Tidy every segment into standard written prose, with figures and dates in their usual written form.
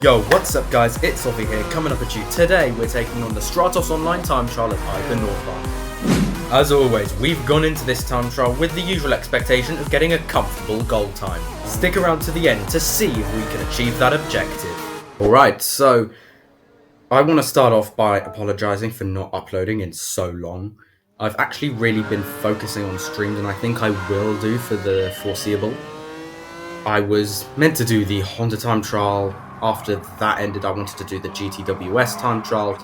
Yo, what's up guys, it's Soffi here, coming up at you. Today we're taking on the Stratos online time trial at Eiger Nordwand. As always, we've gone into this time trial with the usual expectation of getting a comfortable goal time. Stick around to the end to see if we can achieve that objective. Alright, so I want to start off by apologising for not uploading in so long. I've actually really been focusing on streams, and I think I will do for the foreseeable. I was meant to do the Honda time trial. After that ended, I wanted to do the GTWS time trial,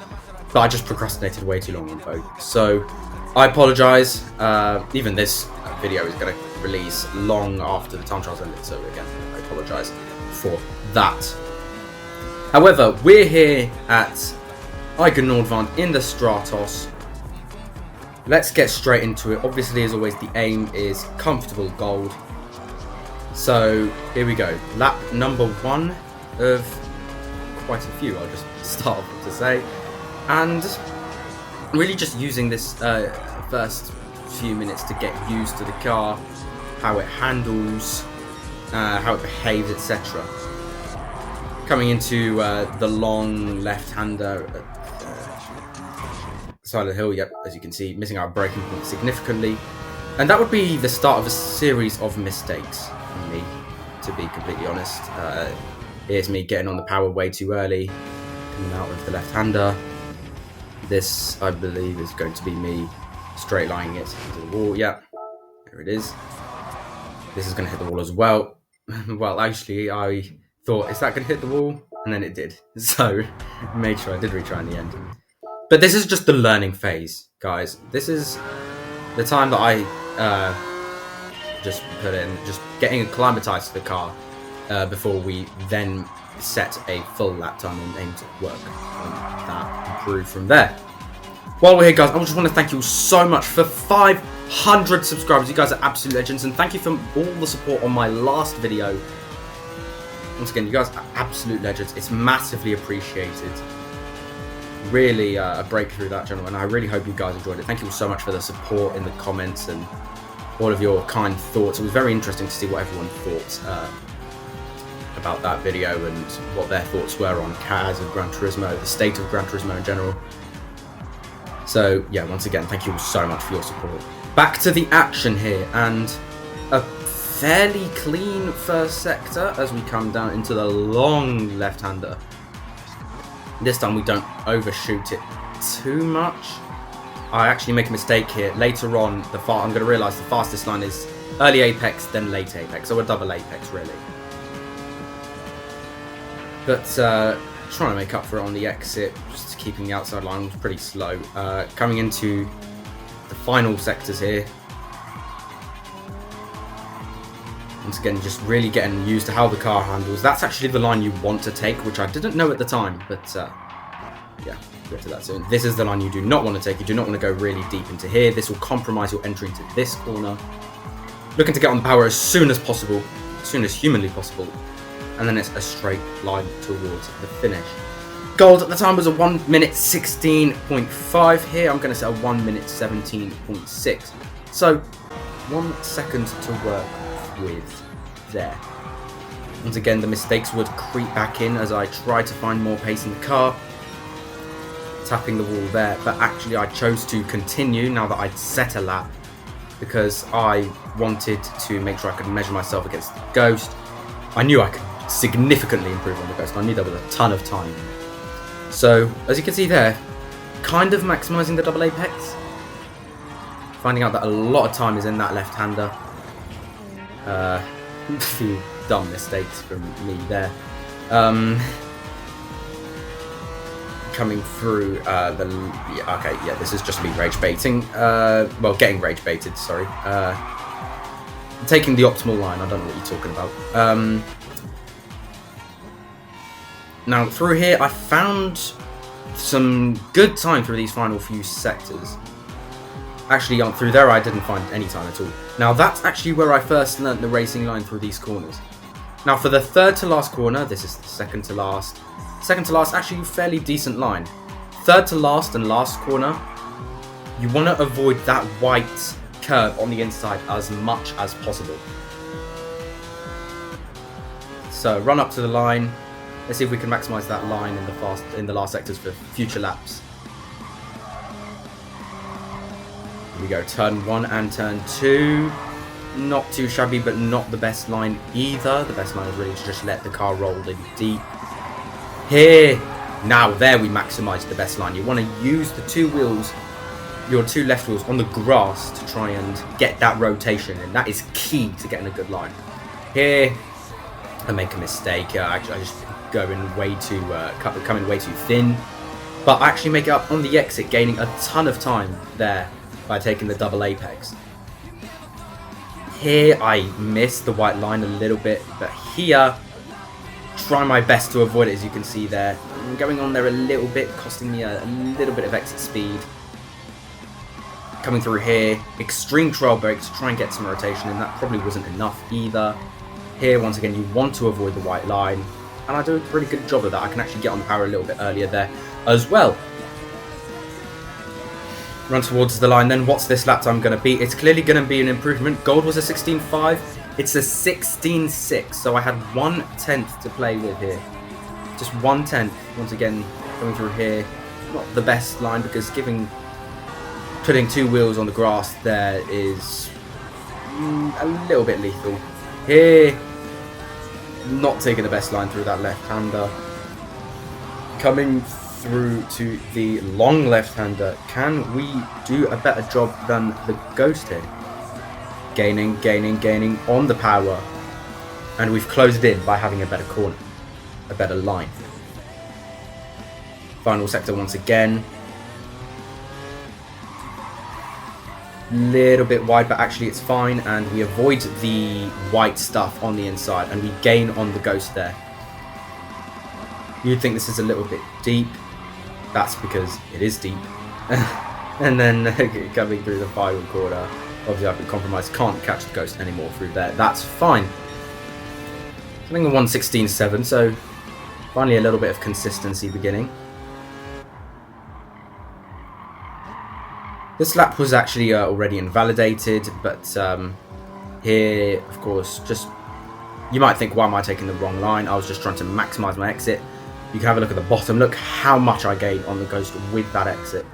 but I just procrastinated way too long on both. So I apologise. Even this video is going to release long after the time trials ended, so again, I apologise for that. However, we're here at Eiger Nordwand in the Stratos. Let's get straight into it. Obviously, as always, the aim is comfortable gold. So here we go. Lap number 1 of quite a few, I'll just start off to say, and really just using this first few minutes to get used to the car, how it handles, how it behaves, etc. Coming into the long left-hander side of the hill, yep, as you can see, missing our braking point significantly, and that would be the start of a series of mistakes for me, to be completely honest. Here's me getting on the power way too early, coming out of the left-hander. This, I believe, is going to be me straight lining it into the wall. Yeah, there it is. This is going to hit the wall as well. Well, actually, I thought, is that going to hit the wall? And then it did. So, made sure I did retry in the end. But this is just the learning phase, guys. This is the time that I just put in, just getting acclimatized to the car. Before we then set a full lap time and aim to work on that, improve from there. While we're here, guys, I just want to thank you all so much for 500 subscribers. You guys are absolute legends, and thank you for all the support on my last video. Once again, you guys are absolute legends. It's massively appreciated. Really a breakthrough, that, gentlemen. I really hope you guys enjoyed it. Thank you all so much for the support in the comments and all of your kind thoughts. It was very interesting to see what everyone thought about that video and what their thoughts were on cars and Gran Turismo, the state of Gran Turismo in general. So yeah, once again, thank you all so much for your support. Back to the action here, and a fairly clean first sector as we come down into the long left-hander. This time we don't overshoot it too much. I actually make a mistake here. Later on, I'm going to realise the fastest line is early apex, then late apex, so a double apex really. But trying to make up for it on the exit, just keeping the outside line was pretty slow. Coming into the final sectors here. Once again, just really getting used to how the car handles. That's actually the line you want to take, which I didn't know at the time, but yeah, we'll get to that soon. This is the line you do not want to take. You do not want to go really deep into here. This will compromise your entry into this corner. Looking to get on the power as soon as possible, as soon as humanly possible. And then it's a straight line towards the finish. Gold at the time was a 1 minute 16.5. Here I'm going to say a 1 minute 17.6. So 1 second to work with there. Once again, the mistakes would creep back in as I tried to find more pace in the car. Tapping the wall there, but actually I chose to continue now that I'd set a lap, because I wanted to make sure I could measure myself against the Ghost. I knew I could significantly improve on the Ghost. I knew there was a ton of time. So, as you can see there, kind of maximising the double apex. Finding out that a lot of time is in that left-hander. A few dumb mistakes from me there. Coming through this is just me rage baiting. Well, getting rage baited, sorry. Taking the optimal line, I don't know what you're talking about. Now, through here, I found some good time through these final few sectors. Actually, through there, I didn't find any time at all. Now, that's actually where I first learnt the racing line through these corners. Now, for the third to last corner, this is the second to last. Second to last, actually, fairly decent line. Third to last and last corner, you want to avoid that white curve on the inside as much as possible. So, run up to the line. Let's see if we can maximise that line in the last sectors for future laps. Here we go, turn 1 and turn 2. Not too shabby, but not the best line either. The best line is really to just let the car roll in deep. Here, now there we maximise the best line. You want to use the two wheels, your two left wheels on the grass to try and get that rotation, and that is key to getting a good line. Here, I make a mistake. Actually, I just coming way too thin, but I actually make it up on the exit, gaining a ton of time there by taking the double apex. Here I miss the white line a little bit, but here try my best to avoid it, as you can see there. I'm going on there a little bit, costing me a little bit of exit speed. Coming through here, extreme trail brake to try and get some rotation, and that probably wasn't enough either. Here, once again, you want to avoid the white line, and I do a pretty good job of that. I can actually get on the power a little bit earlier there as well. Run towards the line then. What's this lap time going to be? It's clearly going to be an improvement. Gold was a 16.5. It's a 16.6, so I had 1/10 to play with here. Just 1/10. Once again, going through here. Not the best line, because putting two wheels on the grass there is a little bit lethal. Here, not taking the best line through that left-hander. Coming through to the long left-hander. Can we do a better job than the Ghost here? Gaining on the power. And we've closed in by having a better corner. A better line. Final sector once again. Little bit wide, but actually it's fine, and we avoid the white stuff on the inside, and we gain on the Ghost there. You'd think this is a little bit deep. That's because it is deep. And then coming through the final corner, obviously I've been compromised, can't catch the Ghost anymore through there. That's fine. I think a 1:16.7, so finally a little bit of consistency beginning. This lap was actually already invalidated, but here, of course, you might think, why am I taking the wrong line? I was just trying to maximise my exit. You can have a look at the bottom. Look how much I gained on the Ghost with that exit.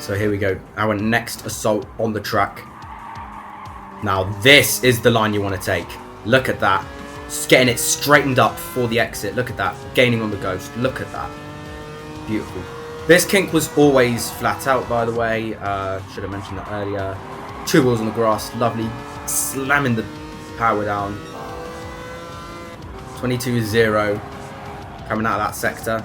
So here we go. Our next assault on the track. Now this is the line you want to take. Look at that. Just getting it straightened up for the exit. Look at that. Gaining on the Ghost. Look at that. Beautiful. This kink was always flat out, by the way. Should have mentioned that earlier. Two wheels on the grass. Lovely. Slamming the power down. 22.0. Coming out of that sector.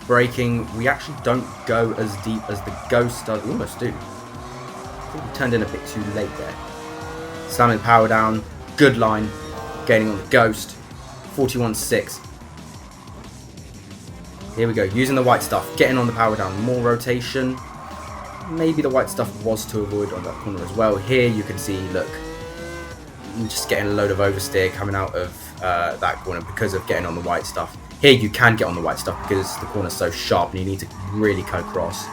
Braking. We actually don't go as deep as the Ghost does. We almost do. I think we turned in a bit too late there. Slamming the power down. Good line. Gaining on the Ghost. 41.6. Here we go, using the white stuff, getting on the power down, more rotation. Maybe the white stuff was to avoid on that corner as well. Here you can see, look, I'm just getting a load of oversteer coming out of that corner because of getting on the white stuff. Here you can get on the white stuff because the corner's so sharp and you need to really cut across.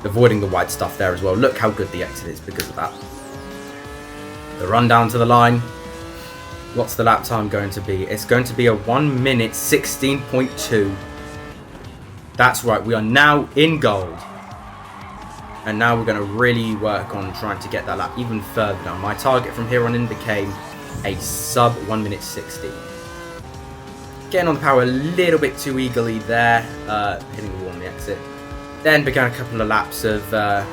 Avoiding the white stuff there as well. Look how good the exit is because of that. The run down to the line. What's the lap time going to be? It's going to be a 1:16.2. That's right, we are now in gold. And now we're going to really work on trying to get that lap even further down. My target from here on in became a sub 1:60. Getting on the power a little bit too eagerly there, hitting the wall on the exit. Then began a couple of laps of, I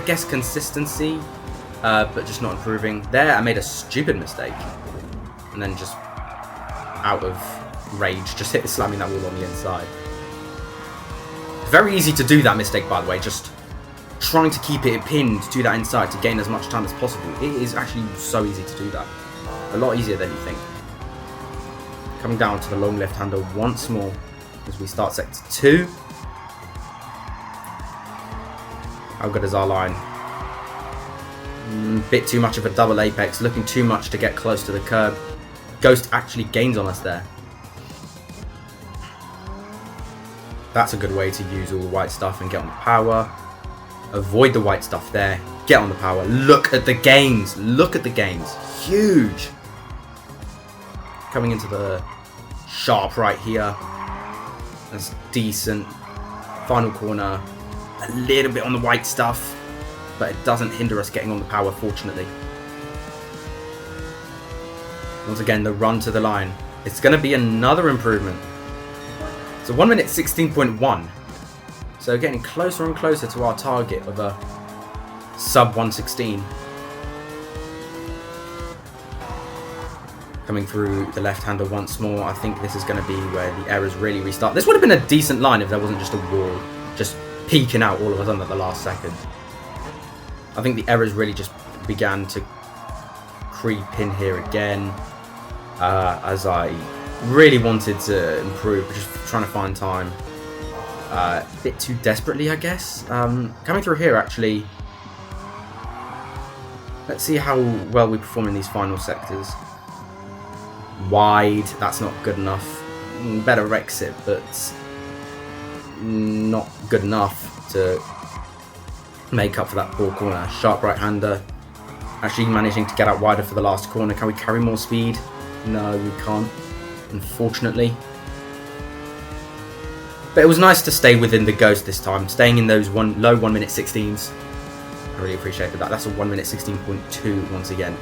guess, consistency, but just not improving. There, I made a stupid mistake. And then just out of rage, just slamming that wall on the inside. Very easy to do that mistake, by the way, just trying to keep it pinned to that inside to gain as much time as possible. It is actually so easy to do that. A lot easier than you think. Coming down to the long left-hander once more as we start sector 2. How good is our line? Bit too much of a double apex, looking too much to get close to the curb. Ghost actually gains on us there. That's a good way to use all the white stuff and get on the power. Avoid the white stuff there. Get on the power. Look at the gains. Look at the gains. Huge. Coming into the sharp right here. That's decent. Final corner. A little bit on the white stuff, but it doesn't hinder us getting on the power, fortunately. Once again, the run to the line. It's going to be another improvement. So 1 minute 16.1. So getting closer and closer to our target of a sub 116. Coming through the left-hander once more. I think this is going to be where the errors really restart. This would have been a decent line if there wasn't just a wall just peeking out all of a sudden at the last second. I think the errors really just began to creep in here again. As I really wanted to improve, but just trying to find time. A bit too desperately, I guess. Coming through here, actually. Let's see how well we perform in these final sectors. Wide, that's not good enough. Better exit, but not good enough to make up for that poor corner. Sharp right-hander. Actually managing to get out wider for the last corner. Can we carry more speed? No, we can't, unfortunately. But it was nice to stay within the ghost this time, staying in those low 1 minute 16s. I really appreciated that. That's a 1 minute 16.2 once again.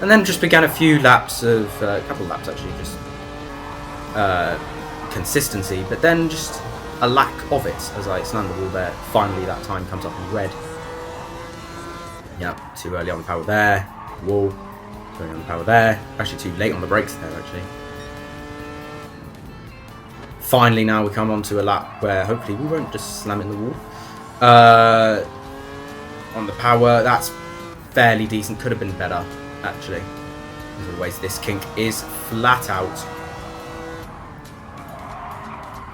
And then just began a few laps of, a couple of laps actually, just consistency, but then just a lack of it as I slammed the wall there. Finally that time comes up in red. Yep, too early on the power there. Wall. Going on the power there. Actually too late on the brakes there, actually. Finally now we come on to a lap where hopefully we won't just slam it in the wall. On the power, that's fairly decent. Could have been better, actually. As always, this kink is flat out.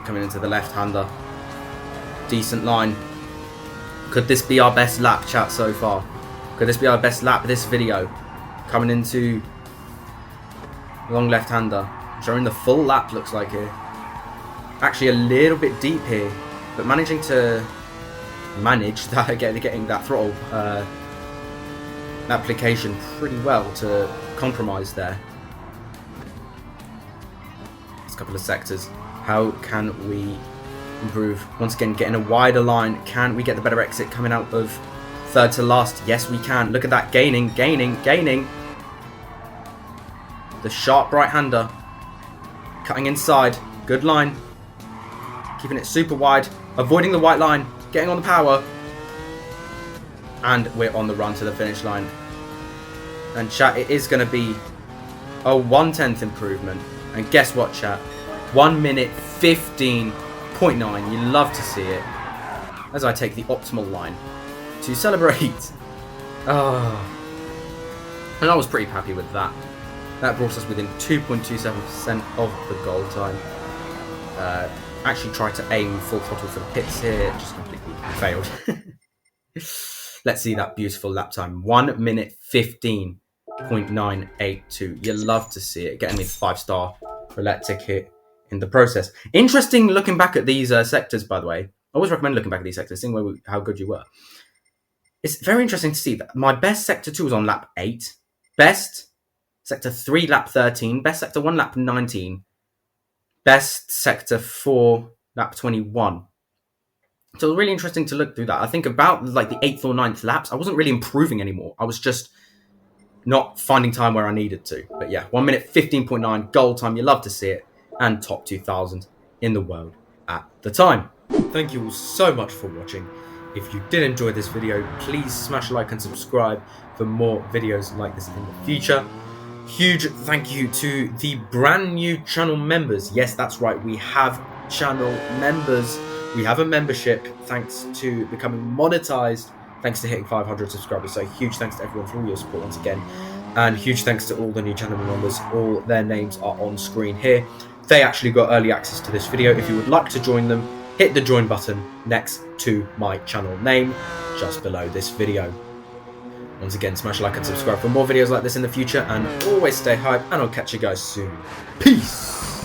Coming into the left-hander. Decent line. Could this be our best lap, chat, so far? Could this be our best lap this video? Coming into long left-hander. Showing the full lap, looks like here. Actually a little bit deep here, but managing to manage that, getting that throttle application pretty well to compromise there. There's a couple of sectors. How can we improve? Once again, getting a wider line. Can we get the better exit coming out of third to last? Yes, we can. Look at that. Gaining. The sharp right-hander. Cutting inside. Good line. Keeping it super wide. Avoiding the white line. Getting on the power. And we're on the run to the finish line. And chat, it is going to be a 1/10 improvement. And guess what, chat? 1 minute 15.9. You love to see it. As I take the optimal line to celebrate. And I was pretty happy with that. That brought us within 2.27% of the goal time. Actually tried to aim full throttle for the pits here. Just completely failed. Let's see that beautiful lap time. 1 minute 15.982. You love to see it. Getting me the 5-star roulette ticket in the process. Interesting looking back at these sectors, by the way. I always recommend looking back at these sectors, seeing how good you were. It's very interesting to see that my best sector 2 was on lap 8. Best sector 3, lap 13. Best sector 1, lap 19. Best sector 4, lap 21. So it was really interesting to look through that. I think about like the 8th or 9th laps, I wasn't really improving anymore. I was just not finding time where I needed to. But yeah, 1 minute 15.9 goal time. You love to see it. And top 2,000 in the world at the time. Thank you all so much for watching. If you did enjoy this video, please smash a like and subscribe for more videos like this in the future. Huge thank you to the brand new channel members. Yes, that's right. We have channel members. We have a membership thanks to becoming monetized, thanks to hitting 500 subscribers. So huge thanks to everyone for all your support once again. And huge thanks to all the new channel members. All their names are on screen here. They actually got early access to this video. If you would like to join them, hit the join button next to my channel name, just below this video. Once again, smash like and subscribe for more videos like this in the future, and always stay hype, and I'll catch you guys soon. Peace!